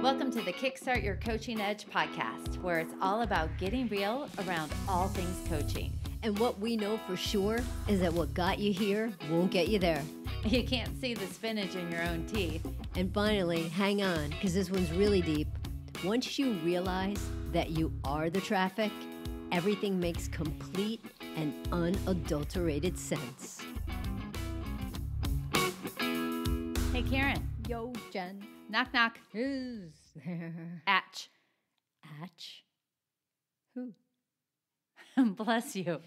Welcome to the Kickstart Your Coaching Edge podcast, where it's all about getting real around all things coaching. And what we know for sure is that what got you here won't get you there. You can't see the spinach in your own teeth. And finally, hang on, because this one's really deep. Once you realize that you are the traffic, everything makes complete and unadulterated sense. Hey, Karen. Yo, Jen. Knock, knock. Who's there? Atch. Atch? Who? Bless you.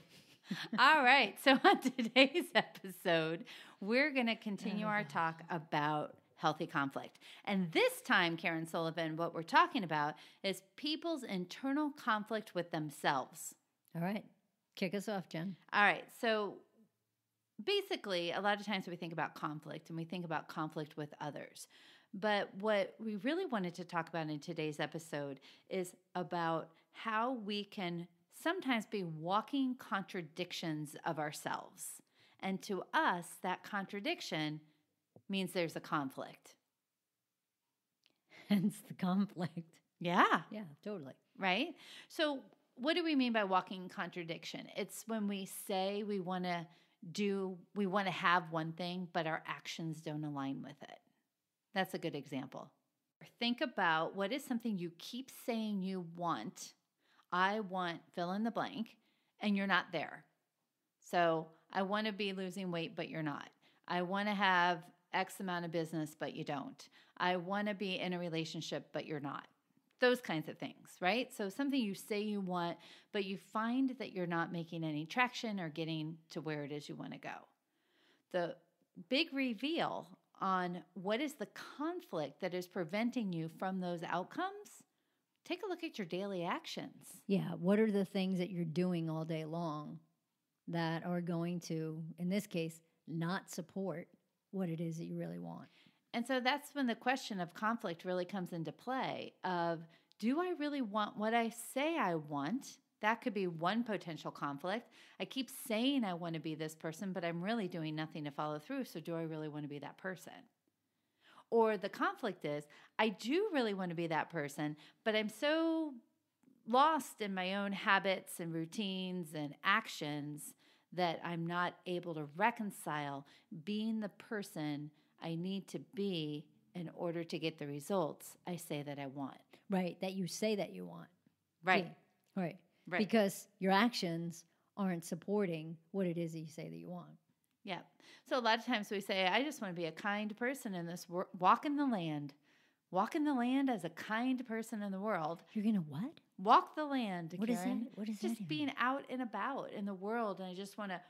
All right. So on today's episode, we're going to continue our talk about healthy conflict. And this time, Karen Sullivan, what we're talking about is people's internal conflict with themselves. All right. Kick us off, Jen. All right. So basically, a lot of times we think about conflict and we think about conflict with others. But what we really wanted to talk about in today's episode is about how we can sometimes be walking contradictions of ourselves. And to us, that contradiction means there's a conflict. Hence the conflict. Yeah. Yeah, totally. Right? So what do we mean by walking contradiction? It's when we say we want to have one thing, but our actions don't align with it. That's a good example. Think about what is something you keep saying you want. I want fill in the blank, and you're not there. So I want to be losing weight, but you're not. I want to have X amount of business, but you don't. I want to be in a relationship, but you're not. Those kinds of things, right? So something you say you want, but you find that you're not making any traction or getting to where it is you want to go. The big reveal on what is the conflict that is preventing you from those outcomes, take a look at your daily actions. Yeah, what are the things that you're doing all day long that are going to, in this case, not support what it is that you really want? And so that's when the question of conflict really comes into play of, do I really want what I say I want? That could be one potential conflict. I keep saying I want to be this person, but I'm really doing nothing to follow through. So do I really want to be that person? Or the conflict is, I do really want to be that person, but I'm so lost in my own habits and routines and actions that I'm not able to reconcile being the person I need to be in order to get the results I say that I want. Right, that you say that you want. Right. Yeah. Right. Right. Because your actions aren't supporting what it is that you say that you want. Yeah. So a lot of times we say, I just want to be a kind person in this world, walk in the land. Walk in the land as a kind person in the world. You're going to what? Walk the land, What Karen. is that? What is just that being out and about in the world, and I just want to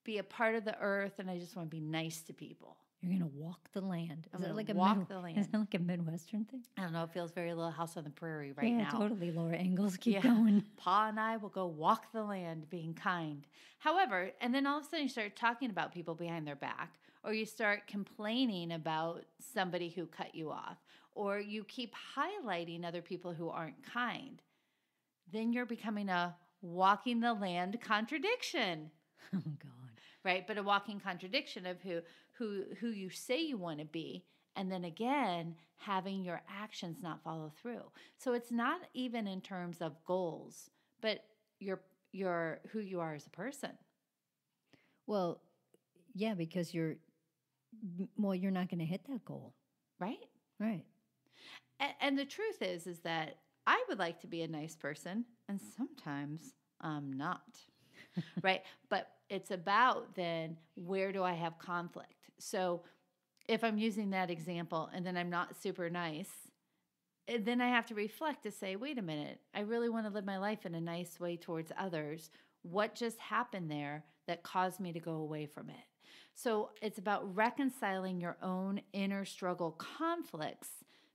be a part of the earth, and I just want to be nice to people. You're going to walk the land. Is that like a walk the land? Is that like a Midwestern thing? I don't know. It feels very Little House on the Prairie right now. Yeah, totally. Laura Ingalls, keep going. Pa and I will go walk the land being kind. However, and then all of a sudden you start talking about people behind their back, or you start complaining about somebody who cut you off, or you keep highlighting other people who aren't kind. Then you're becoming a walking the land contradiction. Oh, God. Right? But a walking contradiction of who you say you want to be, and then again, having your actions not follow through. So it's not even in terms of goals, but your who you are as a person. Well, yeah, because you're not going to hit that goal. Right? Right. And the truth is that I would like to be a nice person, and sometimes I'm not. Right? But it's about then, where do I have conflict? So if I'm using that example and then I'm not super nice, then I have to reflect to say, wait a minute, I really want to live my life in a nice way towards others. What just happened there that caused me to go away from it? So it's about reconciling your own inner struggle conflicts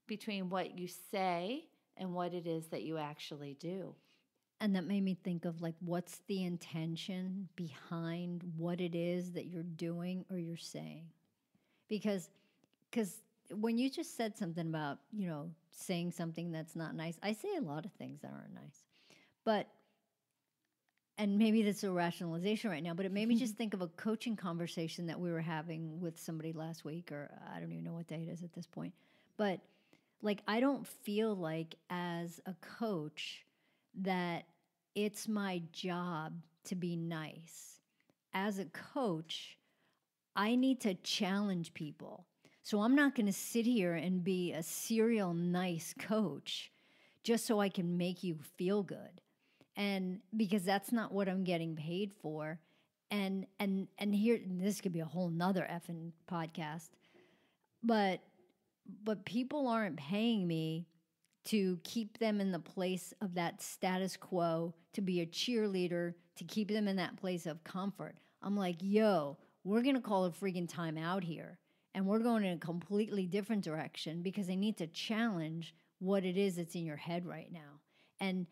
between what you say and what it is that you actually do. And that made me think of like, what's the intention behind what it is that you're doing or you're saying? Because when you just said something about, saying something that's not nice, I say a lot of things that aren't nice. And maybe that's a rationalization right now, but it made me just think of a coaching conversation that we were having with somebody last week, or I don't even know what day it is at this point. But Like, I don't feel like as a coach that it's my job to be nice. As a coach, I need to challenge people. So I'm not going to sit here and be a serial nice coach just so I can make you feel good. And because that's not what I'm getting paid for. And here, this could be a whole nother effing podcast, but people aren't paying me to keep them in the place of that status quo, to be a cheerleader, to keep them in that place of comfort. I'm like, yo, we're going to call a freaking time out here. And we're going in a completely different direction because I need to challenge what it is that's in your head right now. And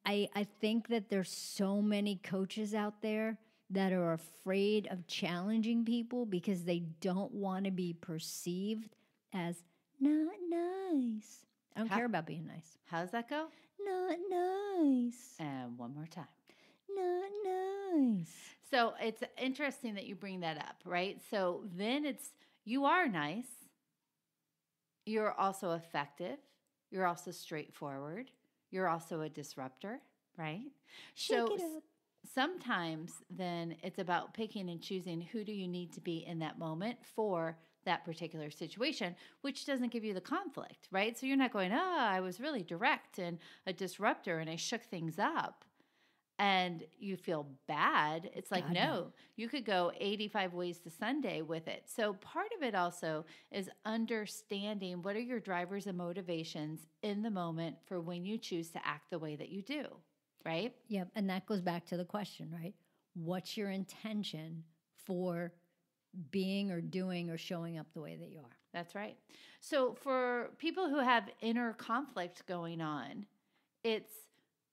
I think that there's so many coaches out there that are afraid of challenging people because they don't want to be perceived as not nice. I don't care about being nice. How's that go? Not nice. And one more time. Not nice. So it's interesting that you bring that up, right? So then you are nice. You're also effective. You're also straightforward. You're also a disruptor, right? Shake it up. Sometimes then it's about picking and choosing who do you need to be in that moment for that particular situation, which doesn't give you the conflict, right? So you're not going, I was really direct and a disruptor and I shook things up and you feel bad. It's like, no, you could go 85 ways to Sunday with it. So part of it also is understanding what are your drivers and motivations in the moment for when you choose to act the way that you do, right? Yep. And that goes back to the question, right? What's your intention for being or doing or showing up the way that you are? That's right. So for people who have inner conflict going on,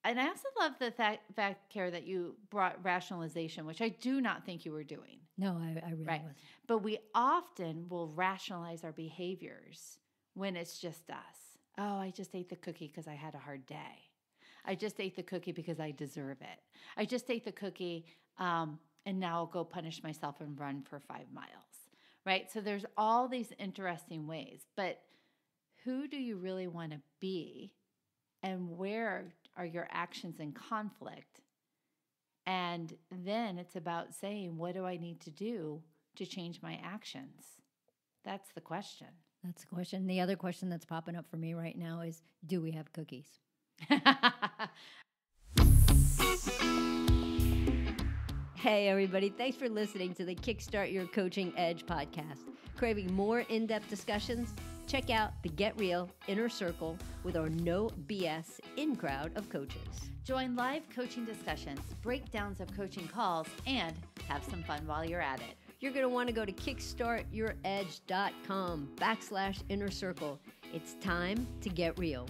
and I also love the fact, Kara, that you brought rationalization, which I do not think you were doing. No, I really wasn't. But we often will rationalize our behaviors when it's just us. Oh, I just ate the cookie because I had a hard day. I just ate the cookie because I deserve it. I just ate the cookie and now I'll go punish myself and run for 5 miles, right? So there's all these interesting ways. But who do you really want to be? And where are your actions in conflict? And then it's about saying, what do I need to do to change my actions? That's the question. That's the question. The other question that's popping up for me right now is, do we have cookies? Hey, everybody. Thanks for listening to the Kickstart Your Coaching Edge podcast. Craving more in-depth discussions? Check out the Get Real Inner Circle with our no BS in-crowd of coaches. Join live coaching discussions, breakdowns of coaching calls, and have some fun while you're at it. You're going to want to go to kickstartyouredge.com/inner circle. It's time to get real.